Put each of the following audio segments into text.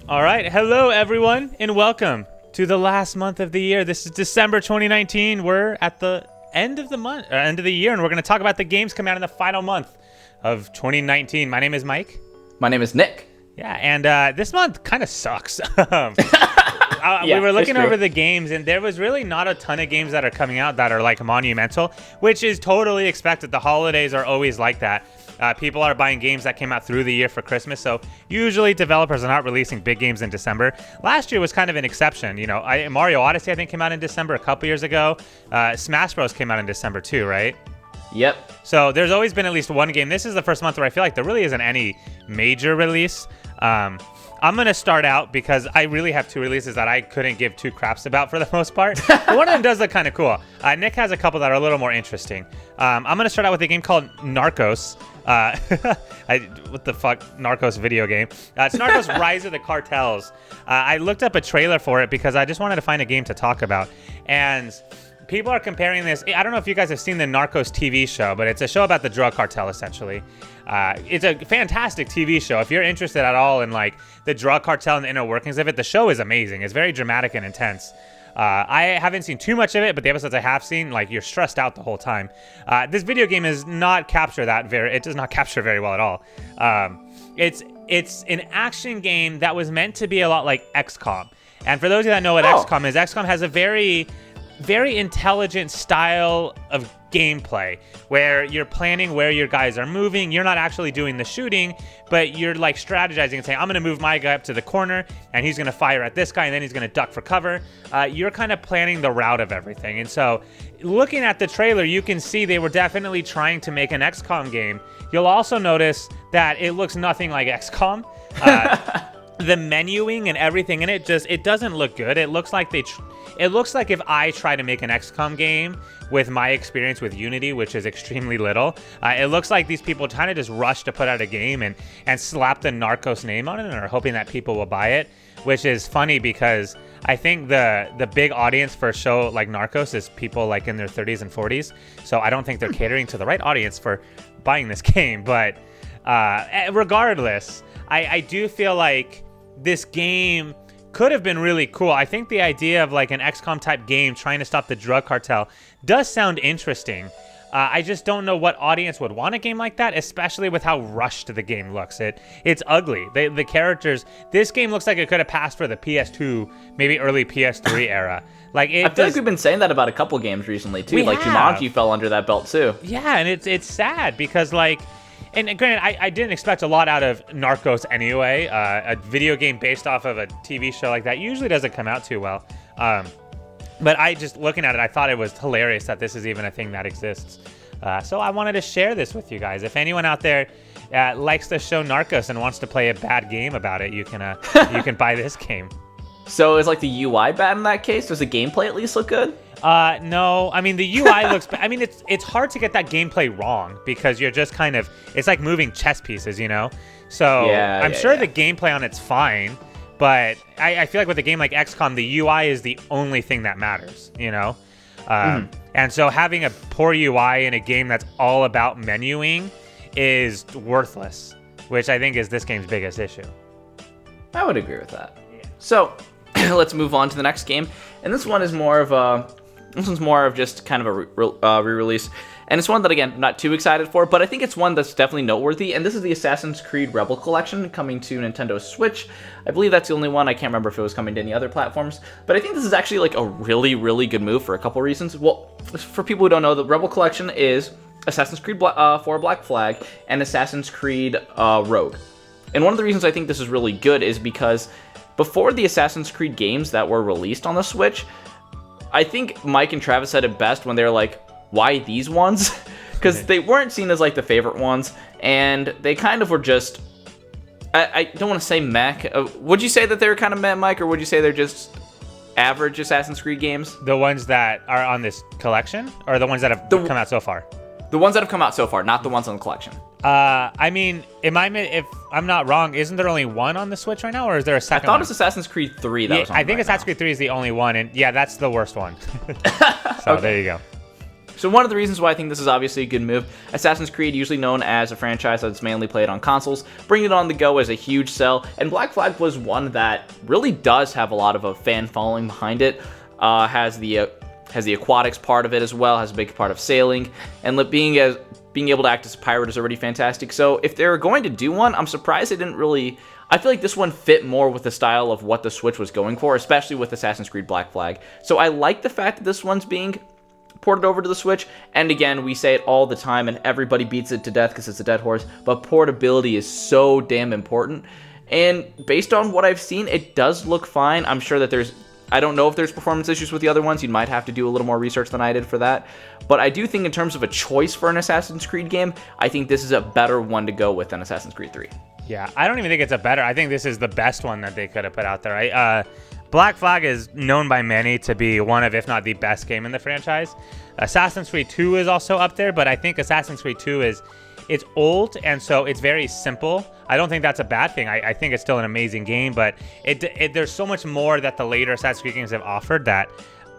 All right. Hello, everyone, and welcome to the last month of the year. This is December 2019. We're at the end of the month, end of the year, and we're going to talk about the games coming out in the final month of 2019. My name is Mike. My name is Nick. Yeah, and this month kind of sucks. We were looking over the games, and there was really not a ton of games that are coming out that are like monumental, which is totally expected. The holidays are always like that. People are buying games that came out through the year for Christmas, so usually developers are not releasing big games in December. Last year was kind of an exception. You know, Mario Odyssey, I think, came out in December a couple years ago. Smash Bros. Came out in December too, right? Yep. So there's always been at least one game. This is the first month where I feel like there really isn't any major release. I'm going to start out because I really have two releases that I couldn't give two craps about for the most part. But one of them does look kind of cool. Nick has a couple that are a little more interesting. I'm going to start out with a game called Narcos. What the fuck? Narcos video game. It's Narcos Rise of the Cartels. I looked up a trailer for it because I just wanted to find a game to talk about. And people are comparing this. I don't know if you guys have seen the Narcos TV show, but it's a show about the drug cartel, essentially. It's a fantastic TV show. If you're interested at all in like the drug cartel and the inner workings of it, the show is amazing. It's very dramatic and intense. I haven't seen too much of it, but the episodes I have seen, like, you're stressed out the whole time. This video game does not capture very well at all. It's an action game that was meant to be a lot like XCOM. And for those of you that know what XCOM is, XCOM has a very intelligent style of gameplay where you're planning where your guys are moving. You're not actually doing the shooting, but you're like strategizing and saying, I'm going to move my guy up to the corner and he's going to fire at this guy and then he's going to duck for cover. You're kind of planning the route of everything. And so looking at the trailer, you can see they were definitely trying to make an XCOM game. You'll also notice that it looks nothing like XCOM. The menuing and everything in it it doesn't look good. It looks like if I try to make an XCOM game with my experience with Unity, which is extremely little, it looks like these people kind of just rush to put out a game and slap the Narcos name on it and are hoping that people will buy it, which is funny because I think the big audience for a show like Narcos is people like in their 30s and 40s. So I don't think they're catering to the right audience for buying this game. But regardless, I do feel like this game could have been really cool. I think the idea of like an XCOM type game trying to stop the drug cartel does sound interesting. I just don't know what audience would want a game like that, especially with how rushed the game looks. It's ugly. The characters, this game looks like it could have passed for the PS2, maybe early PS3 era. Like I feel like we've been saying that about a couple games recently too. Like Jumanji fell under that belt too. Yeah, and it's sad because like, and granted, I didn't expect a lot out of Narcos anyway. A video game based off of a TV show like that usually doesn't come out too well. But I just looking at it, I thought it was hilarious that this is even a thing that exists. So I wanted to share this with you guys. If anyone out there likes the show Narcos and wants to play a bad game about it, you can buy this game. So is like the UI bad in that case? Does the gameplay at least look good? No. I mean, the UI looks... I mean, it's hard to get that gameplay wrong because you're just kind of... It's like moving chess pieces, you know? So I'm sure the gameplay on it's fine, but I feel like with a game like XCOM, the UI is the only thing that matters, you know? And so having a poor UI in a game that's all about menuing is worthless, which I think is this game's biggest issue. I would agree with that. Yeah. So let's move on to the next game. And this one is more of just kind of a re-release. And it's one that, again, I'm not too excited for, but I think it's one that's definitely noteworthy. And this is the Assassin's Creed Rebel Collection coming to Nintendo Switch. I believe that's the only one. I can't remember if it was coming to any other platforms. But I think this is actually like a really, really good move for a couple reasons. Well, for people who don't know, the Rebel Collection is Assassin's Creed 4 Black Flag and Assassin's Creed Rogue. And one of the reasons I think this is really good is because before the Assassin's Creed games that were released on the Switch, I think Mike and Travis said it best when they were like, why these ones? Because they weren't seen as like the favorite ones, and they kind of were just, I don't want to say meh. Would you say that they were kind of meh, Mike, or would you say they're just average Assassin's Creed games? The ones that are on this collection, or the ones that have come out so far? The ones that have come out so far, not the ones on the collection. I mean, if I'm not wrong, isn't there only one on the Switch right now, or is there a second one? I thought it was Assassin's Creed 3 that was on I think right Assassin's now. Creed 3 is the only one, and yeah, that's the worst one. So okay. There you go. So one of the reasons why I think this is obviously a good move, Assassin's Creed, usually known as a franchise that's mainly played on consoles, bringing it on the go is a huge sell, and Black Flag was one that really does have a lot of a fan following behind it. Has the aquatics part of it as well, has a big part of sailing, and being able to act as a pirate is already fantastic. So if they're going to do one, I'm surprised they didn't really... I feel like this one fit more with the style of what the Switch was going for, especially with Assassin's Creed Black Flag. So I like the fact that this one's being ported over to the Switch, and again, we say it all the time, and everybody beats it to death because it's a dead horse, but portability is so damn important, and based on what I've seen, it does look fine. I'm sure that I don't know if there's performance issues with the other ones. You might have to do a little more research than I did for that. But I do think in terms of a choice for an Assassin's Creed game, I think this is a better one to go with than Assassin's Creed 3. Yeah, I don't even think it's a better. I think this is the best one that they could have put out there. Right? Black Flag is known by many to be one of, if not the best game in the franchise. Assassin's Creed 2 is also up there, but I think Assassin's Creed 2 it's old, and so it's very simple. I don't think that's a bad thing. I think it's still an amazing game, but there's so much more that the later Assassin's Creed games have offered that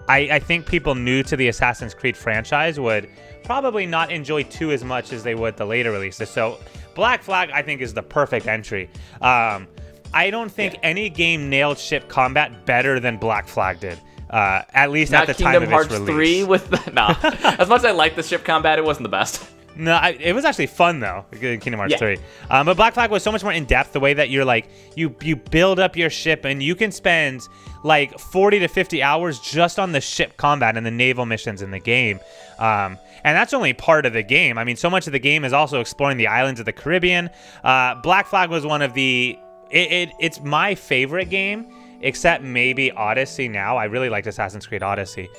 I think people new to the Assassin's Creed franchise would probably not enjoy 2 as much as they would the later releases. So Black Flag, I think, is the perfect entry. I don't think any game nailed ship combat better than Black Flag did. At least not at the Kingdom time of its Hearts release. 3 with the... No. As much as I like the ship combat, it wasn't the best. No, it was actually fun though, Kingdom Hearts 3. But Black Flag was so much more in depth. The way that you're like you build up your ship, and you can spend like 40 to 50 hours just on the ship combat and the naval missions in the game. And that's only part of the game. I mean, so much of the game is also exploring the islands of the Caribbean. Black Flag was one of the. It's my favorite game, except maybe Odyssey. Now I really liked Assassin's Creed Odyssey.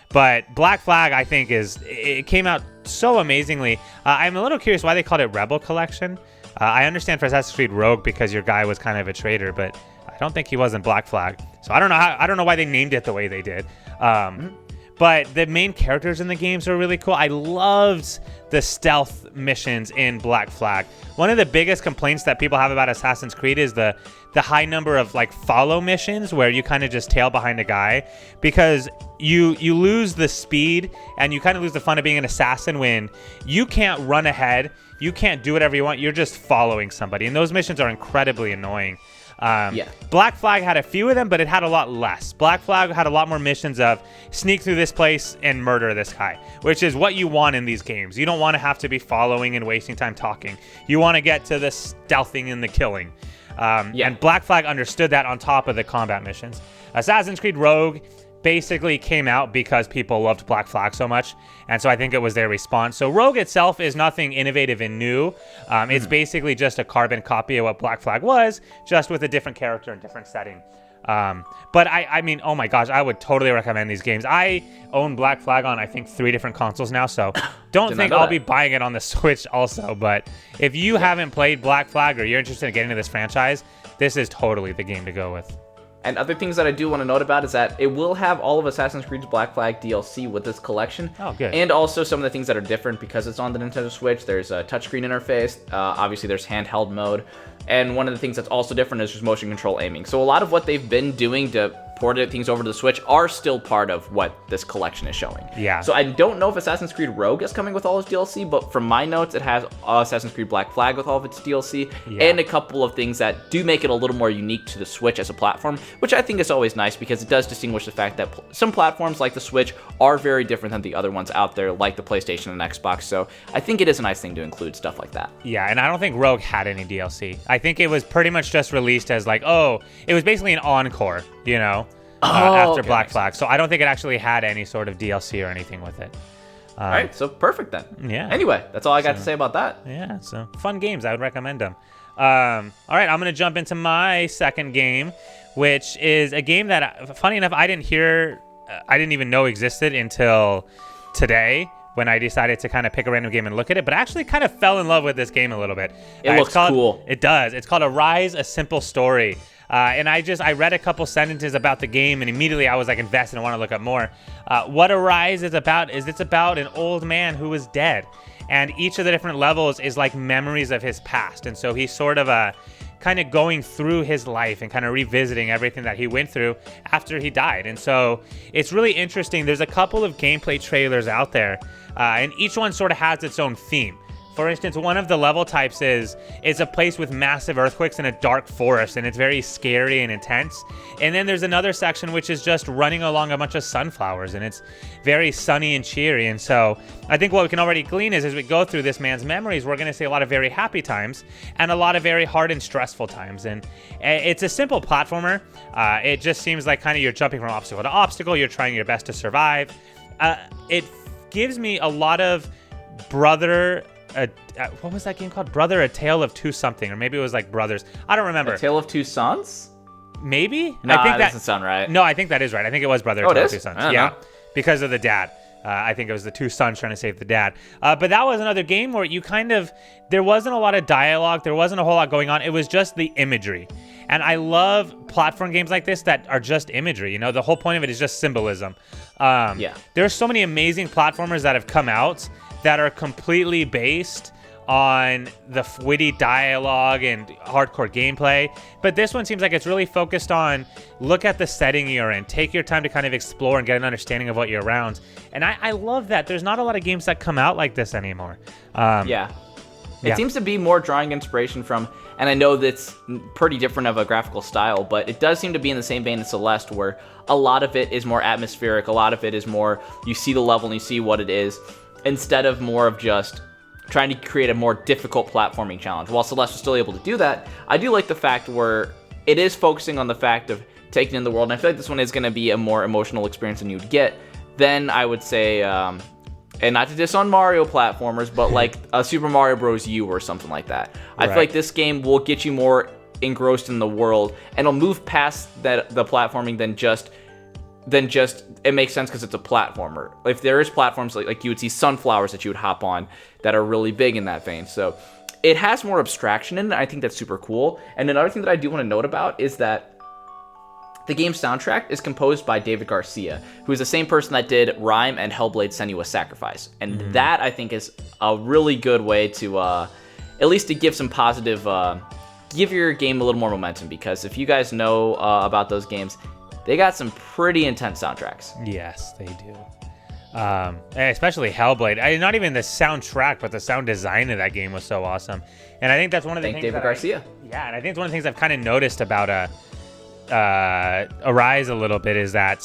But Black Flag, I think, it came out so amazingly. I'm a little curious why they called it Rebel Collection. I understand for Assassin's Creed Rogue because your guy was kind of a traitor, but I don't think he was in Black Flag. So I don't know why they named it the way they did. But the main characters in the games are really cool. I loved the stealth missions in Black Flag. One of the biggest complaints that people have about Assassin's Creed is the high number of like follow missions where you kind of just tail behind a guy, because you lose the speed and you kind of lose the fun of being an assassin when you can't run ahead, you can't do whatever you want, you're just following somebody, and those missions are incredibly annoying. Black Flag had a few of them, but it had a lot less. Black Flag had a lot more missions of sneak through this place and murder this guy, which is what you want in these games. You don't want to have to be following and wasting time talking. You want to get to the stealthing and the killing. And Black Flag understood that on top of the combat missions. Assassin's Creed Rogue basically came out because people loved Black Flag so much, and so I think it was their response. So Rogue itself is nothing innovative and new. It's basically just a carbon copy of what Black Flag was, just with a different character and different setting. But I mean, oh my gosh, I would totally recommend these games. I own Black Flag on, I think, 3 different consoles now, so don't think I'll be buying it on the Switch also. But if you haven't played Black Flag or you're interested in getting into this franchise, this is totally the game to go with. And other things that I do want to note about is that it will have all of Assassin's Creed's Black Flag DLC with this collection. Oh, good. And also some of the things that are different because it's on the Nintendo Switch. There's a touchscreen interface. Obviously, there's handheld mode. And one of the things that's also different is just motion control aiming. So a lot of what they've been doing to port things over to the Switch are still part of what this collection is showing. Yeah. So I don't know if Assassin's Creed Rogue is coming with all its DLC, but from my notes, it has Assassin's Creed Black Flag with all of its DLC, and a couple of things that do make it a little more unique to the Switch as a platform, which I think is always nice because it does distinguish the fact that some platforms like the Switch are very different than the other ones out there, like the PlayStation and Xbox. So I think it is a nice thing to include stuff like that. Yeah, and I don't think Rogue had any DLC. I think it was pretty much just released as like, oh, it was basically an encore, you know? After Black Flag. So I don't think it actually had any sort of DLC or anything with it. All right, so perfect then. Yeah. Anyway, that's all I got to say about that. Yeah, so fun games. I would recommend them. All right, I'm going to jump into my second game, which is a game that, funny enough, I didn't even know existed until today when I decided to kind of pick a random game and look at it, but I actually kind of fell in love with this game a little bit. It looks cool. It does. It's called Arise, A Simple Story. And I read a couple sentences about the game, and immediately I was like invested and want to look up more. What Arise is about is it's about an old man who is dead, and each of the different levels is like memories of his past. And so he's sort of kind of going through his life and kind of revisiting everything that he went through after he died. And so it's really interesting. There's a couple of gameplay trailers out there, and each one sort of has its own theme. For instance, one of the level types is a place with massive earthquakes in a dark forest, and it's very scary and intense. And then there's another section which is just running along a bunch of sunflowers, and it's very sunny and cheery. And so I think what we can already glean is, as we go through this man's memories, we're going to see a lot of very happy times and a lot of very hard and stressful times. And it's a simple platformer. It just seems like kind of you're jumping from obstacle to obstacle. You're trying your best to survive. It gives me a lot of what was that game called? Brother, A Tale of Two Something, or maybe it was like Brothers. I don't remember. A Tale of Two Sons? Maybe? No, I think that doesn't sound right. No, I think that is right. I think it was Brother, A Tale of Two Sons. Yeah, because of the dad. I think it was the two sons trying to save the dad. But that was another game where there wasn't a lot of dialogue. There wasn't a whole lot going on. It was just the imagery. And I love platform games like this that are just imagery. You know, the whole point of it is just symbolism. There's so many amazing platformers that have come out that are completely based on the witty dialogue and hardcore gameplay. But this one seems like it's really focused on, look at the setting you're in, take your time to kind of explore and get an understanding of what you're around. And I love that. There's not a lot of games that come out like this anymore. It seems to be more drawing inspiration from, and I know that's pretty different of a graphical style, but it does seem to be in the same vein as Celeste, where a lot of it is more atmospheric, a lot of it is more, you see the level and you see what it is, instead of more of just trying to create a more difficult platforming challenge. While Celeste was still able to do that, I do like the fact where it is focusing on the fact of taking in the world, and I feel like this one is going to be a more emotional experience than you'd get. Then I would say, and not to diss on Mario platformers, but like a Super Mario Bros. U or something like that. I feel like this game will get you more engrossed in the world, and it'll move past the platforming than just it makes sense because it's a platformer. If there is platforms like you would see sunflowers that you would hop on that are really big in that vein. So it has more abstraction in it. I think that's super cool. And another thing that I do want to note about is that the game's soundtrack is composed by David Garcia, who is the same person that did Rhyme and Hellblade: Senua's Sacrifice. And that, I think, is a really good way to, at least to give some positive, give your game a little more momentum. Because if you guys know about those games, they got some pretty intense soundtracks. Yes, they do. Especially Hellblade. Not even the soundtrack, but the sound design of that game was so awesome. And I think that's one of the things. David Garcia. And I think it's one of the things I've kind of noticed about Arise a little bit is that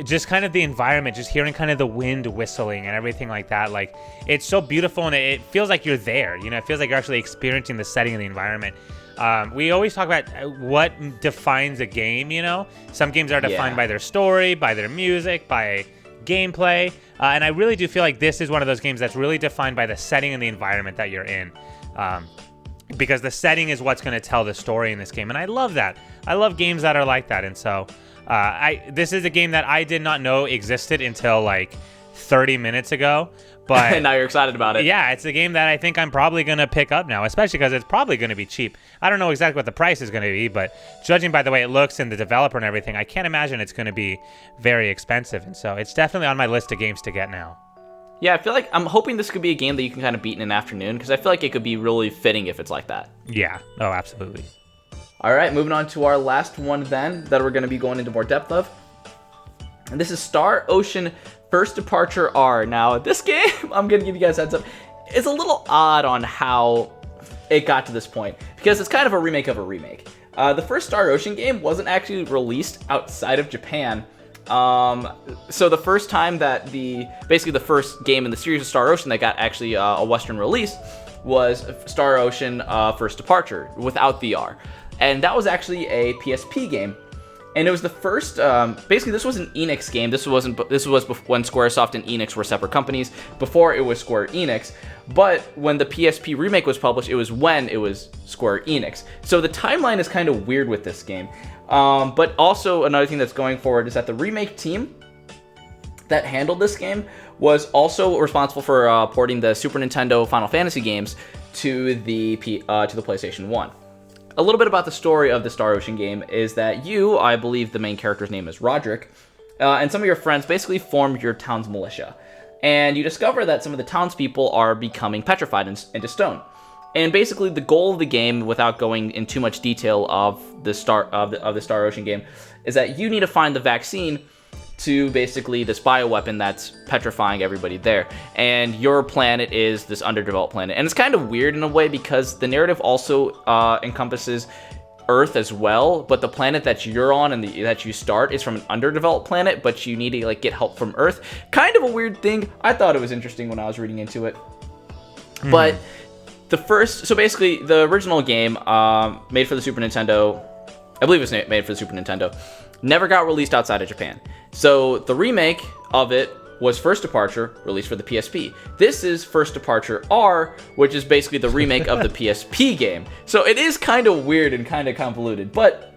just kind of the environment, just hearing kind of the wind whistling and everything like that. Like, it's so beautiful, and it feels like you're there. You know, it feels like you're actually experiencing the setting of the environment. We always talk about what defines a game, you know? Some games are defined by their story, by their music, by gameplay. And I really do feel like this is one of those games that's really defined by the setting and the environment that you're in. Because the setting is what's going to tell the story in this game. And I love that. I love games that are like that. And so this is a game that I did not know existed until like 30 minutes ago. But now you're excited about it. Yeah, it's a game that I think I'm probably going to pick up now, especially because it's probably going to be cheap. I don't know exactly what the price is going to be, but judging by the way it looks and the developer and everything, I can't imagine it's going to be very expensive. And so it's definitely on my list of games to get now. Yeah, I feel like I'm hoping this could be a game that you can kind of beat in an afternoon, because I feel like it could be really fitting if it's like that. Yeah. Oh, absolutely. All right, moving on to our last one then that we're going to be going into more depth of. And this is Star Ocean First Departure R. Now, this game, I'm going to give you guys a heads up, is a little odd on how it got to this point, because it's kind of a remake of a remake. The first Star Ocean game wasn't actually released outside of Japan. So the first time that basically the first game in the series of Star Ocean that got actually a Western release was Star Ocean First Departure without the R. And that was actually a PSP game. And it was the first, basically this was an Enix game. This was when Squaresoft and Enix were separate companies, before it was Square Enix. But when the PSP remake was published, it was when it was Square Enix. So the timeline is kind of weird with this game. But also another thing that's going forward is that the remake team that handled this game was also responsible for porting the Super Nintendo Final Fantasy games to the PlayStation 1. A little bit about the story of the Star Ocean game is that you, I believe the main character's name is Roderick, and some of your friends basically formed your town's militia. And you discover that some of the townspeople are becoming petrified into stone. And basically, the goal of the game, without going in too much detail of the Star Ocean game, is that you need to find the vaccine to basically this bioweapon that's petrifying everybody there. And your planet is this underdeveloped planet. And it's kind of weird in a way because the narrative also encompasses Earth as well, but the planet that you're on and that you start is from an underdeveloped planet, but you need to like get help from Earth. Kind of a weird thing. I thought it was interesting when I was reading into it. But so basically, the original game, made for the Super Nintendo, I believe it was made for the Super Nintendo, never got released outside of Japan. So the remake of it was First Departure, released for the PSP. This is First Departure R, which is basically the remake of the PSP game. So it is kind of weird and kind of convoluted, but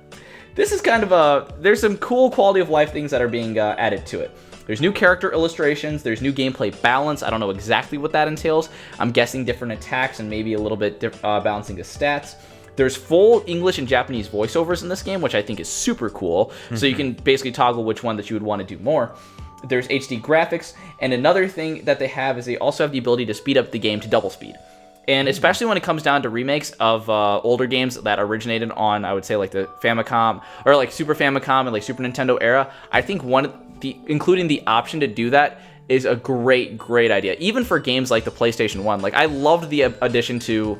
this is kind of there's some cool quality of life things that are being added to it. There's new character illustrations, there's new gameplay balance. I don't know exactly what that entails. I'm guessing different attacks and maybe a little bit balancing the stats. There's full English and Japanese voiceovers in this game, which I think is super cool. So you can basically toggle which one that you would want to do more. There's HD graphics, and another thing that they have is they also have the ability to speed up the game to double speed. And especially when it comes down to remakes of older games that originated on, I would say, like the Famicom, or like Super Famicom and like Super Nintendo era, I think including the option to do that is a great idea. Even for games like the PlayStation 1. Like, I loved the addition to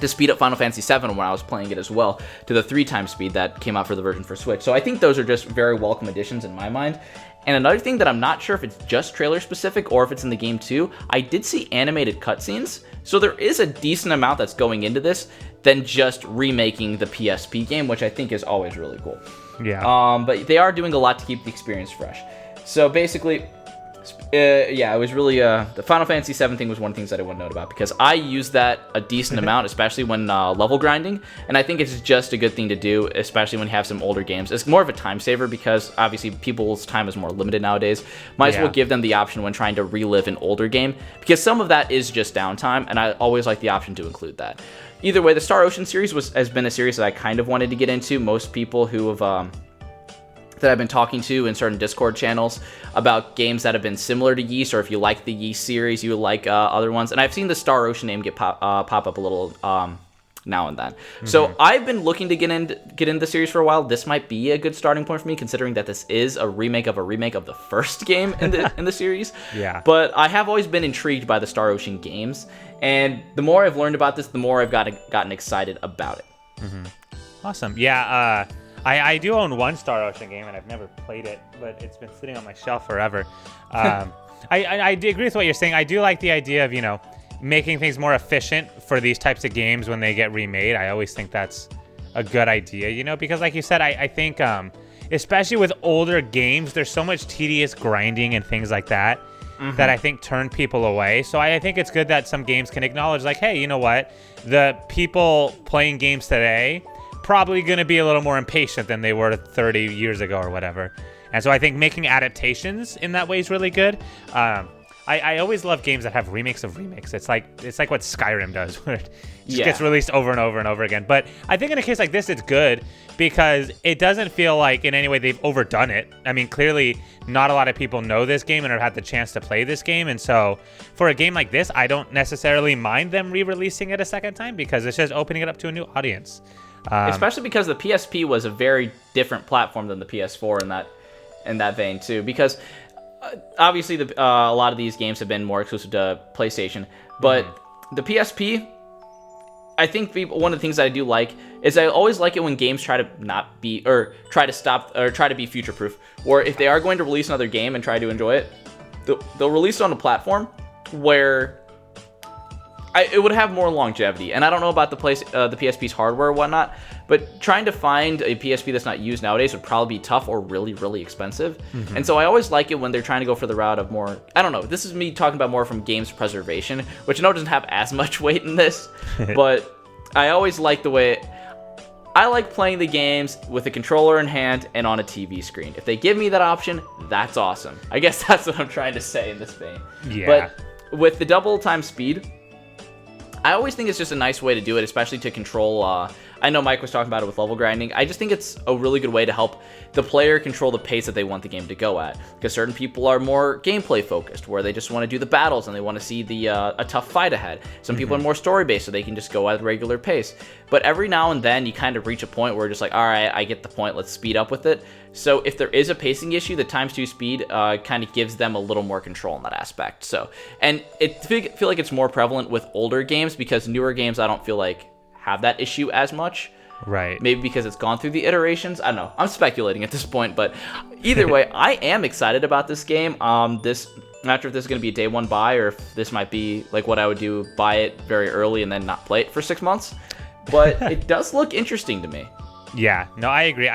speed up Final Fantasy VII when I was playing it as well, to the 3x speed that came out for the version for Switch. So I think those are just very welcome additions in my mind. And another thing that I'm not sure if it's just trailer specific or if it's in the game too, I did see animated cutscenes. So there is a decent amount that's going into this than just remaking the PSP game, which I think is always really cool. Yeah. But they are doing a lot to keep the experience fresh. So basically, it was really the Final Fantasy VII thing was one of the things that I want to note about, because I use that a decent amount, especially when level grinding, and I think it's just a good thing to do, especially when you have some older games. It's more of a time saver because obviously people's time is more limited nowadays. Might as well give them the option when trying to relive an older game, because some of that is just downtime, and I always like the option to include that. Either way, the Star Ocean series has been a series that I kind of wanted to get into. Most people who have that I've been talking to in certain Discord channels about games that have been similar to Ys, or if you like the Ys series, you like other ones. And I've seen the Star Ocean name pop up a little now and then. So I've been looking to get into the series for a while. This might be a good starting point for me, considering that this is a remake of the first game in the series. Yeah. But I have always been intrigued by the Star Ocean games, and the more I've learned about this, the more I've gotten excited about it. Awesome. Yeah. I do own one Star Ocean game, and I've never played it, but it's been sitting on my shelf forever. I do agree with what you're saying. I do like the idea of, making things more efficient for these types of games when they get remade. I always think that's a good idea, because like you said, I think especially with older games, there's so much tedious grinding and things like that that I think turn people away. So I think it's good that some games can acknowledge, like, hey, you know what? The people playing games today probably going to be a little more impatient than they were 30 years ago or whatever. And so I think making adaptations in that way is really good. I always love games that have remakes of remakes. It's like what Skyrim does, where it just gets released over and over and over again. But I think in a case like this, it's good because it doesn't feel like in any way they've overdone it. I mean, clearly not a lot of people know this game and have had the chance to play this game. And so for a game like this, I don't necessarily mind them re-releasing it a second time because it's just opening it up to a new audience. Especially because the PSP was a very different platform than the PS4 in that vein too. Because obviously a lot of these games have been more exclusive to PlayStation, but the PSP, I think one of the things that I do like is I always like it when games try to not be, or try to stop, or try to be future-proof. Or if they are going to release another game and try to enjoy it, they'll release it on a platform where it would have more longevity. And I don't know about the PSP's hardware or whatnot, but trying to find a PSP that's not used nowadays would probably be tough or really, really expensive. And so I always like it when they're trying to go for the route of more, I don't know, this is me talking about more from games preservation, which I know doesn't have as much weight in this, but I always like the way, I like playing the games with a controller in hand and on a TV screen. If they give me that option, that's awesome. I guess that's what I'm trying to say in this vein. Yeah. But with the double time speed, I always think it's just a nice way to do it, especially to control I know Mike was talking about it with level grinding. I just think it's a really good way to help the player control the pace that they want the game to go at. Because certain people are more gameplay focused, where they just want to do the battles and they want to see a tough fight ahead. Some people are more story based, so they can just go at a regular pace. But every now and then you kind of reach a point where you're just like, all right, I get the point, let's speed up with it. So if there is a pacing issue, the ×2 speed kind of gives them a little more control in that aspect. So, and I feel like it's more prevalent with older games, because newer games I don't feel like have that issue as much. Right. Maybe because it's gone through the iterations. I don't know. I'm speculating at this point, but either way, I am excited about this game. I'm not sure if this is going to be a day one buy, or if this might be like what I would do, buy it very early and then not play it for 6 months. But it does look interesting to me. Yeah. No, I agree.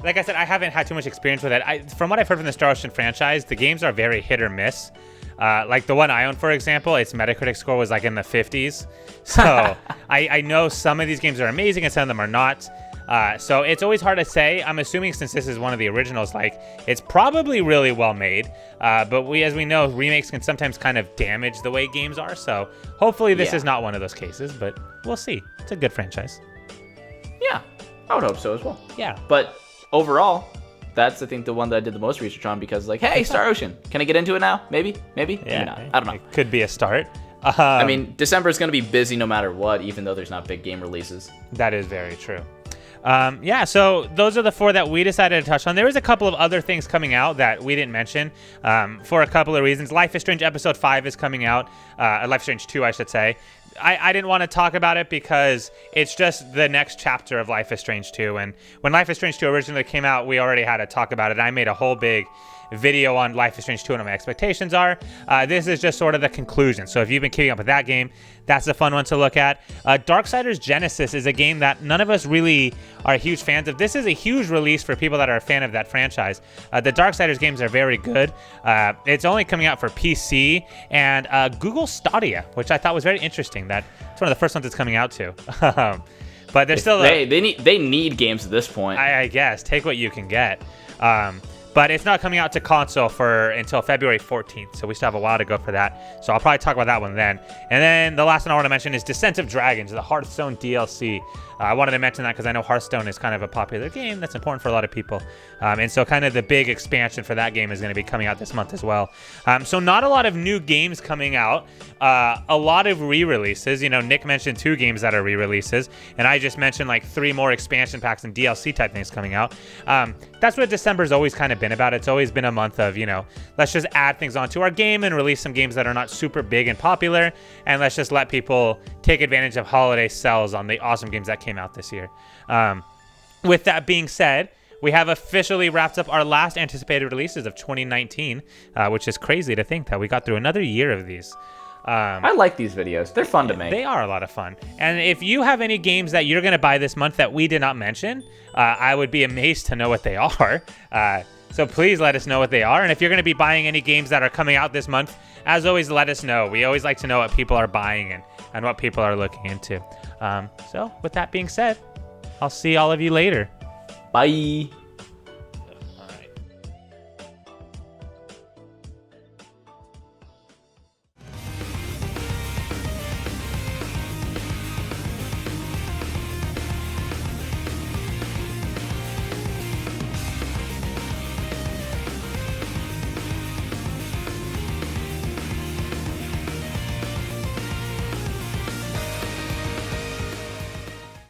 Like I said, I haven't had too much experience with it. From what I've heard from the Star Ocean franchise, the games are very hit or miss. Like the one I own, for example, its Metacritic score was like in the 50s. So I know some of these games are amazing and some of them are not. So it's always hard to say. I'm assuming since this is one of the originals, like it's probably really well made. But as we know, remakes can sometimes kind of damage the way games are. So hopefully this is not one of those cases, but we'll see. It's a good franchise. Yeah, I would hope so as well. Yeah. But overall, that's, I think, the one that I did the most research on, because like, hey, Star Ocean, can I get into it now? Maybe Yeah, maybe not. I don't know. It could be a start. I mean, December is going to be busy no matter what, even though there's not big game releases. That is very true. Yeah, so those are the 4 that we decided to touch on. There was a couple of other things coming out that we didn't mention for a couple of reasons. Life is Strange Episode 5 is coming out. Life is Strange 2, I should say. I didn't want to talk about it because it's just the next chapter of Life is Strange 2. And when Life is Strange 2 originally came out, we already had to talk about it. I made a whole big video on Life is Strange 2 and what my expectations are. This is just sort of the conclusion. So if you've been keeping up with that game, that's a fun one to look at. Darksiders Genesis is a game that none of us really are huge fans of. This is a huge release for people that are a fan of that franchise. The Darksiders games are very good. It's only coming out for PC and Google Stadia, which I thought was very interesting. It's one of the first ones it's coming out to. But there's still they need games at this point. I guess take what you can get. But it's not coming out to console until February 14th, so we still have a while to go for that. So I'll probably talk about that one then. And then the last one I want to mention is Descent of Dragons, the Hearthstone DLC. I wanted to mention that because I know Hearthstone is kind of a popular game that's important for a lot of people. And so kind of the big expansion for that game is going to be coming out this month as well. So not a lot of new games coming out. A lot of re-releases. Nick mentioned 2 games that are re-releases, and I just mentioned like 3 more expansion packs and DLC type things coming out. That's what December's always kind of been about. It's always been a month of, let's just add things onto our game and release some games that are not super big and popular, and let's just let people take advantage of holiday sales on the awesome games that came out this year. With that being said, we have officially wrapped up our last anticipated releases of 2019, which is crazy to think that we got through another year of these. I like these videos. They're fun to make. They are a lot of fun. And if you have any games that you're going to buy this month that we did not mention, I would be amazed to know what they are. So please let us know what they are. And if you're going to be buying any games that are coming out this month, as always, let us know. We always like to know what people are buying and what people are looking into. So with that being said, I'll see all of you later. Bye.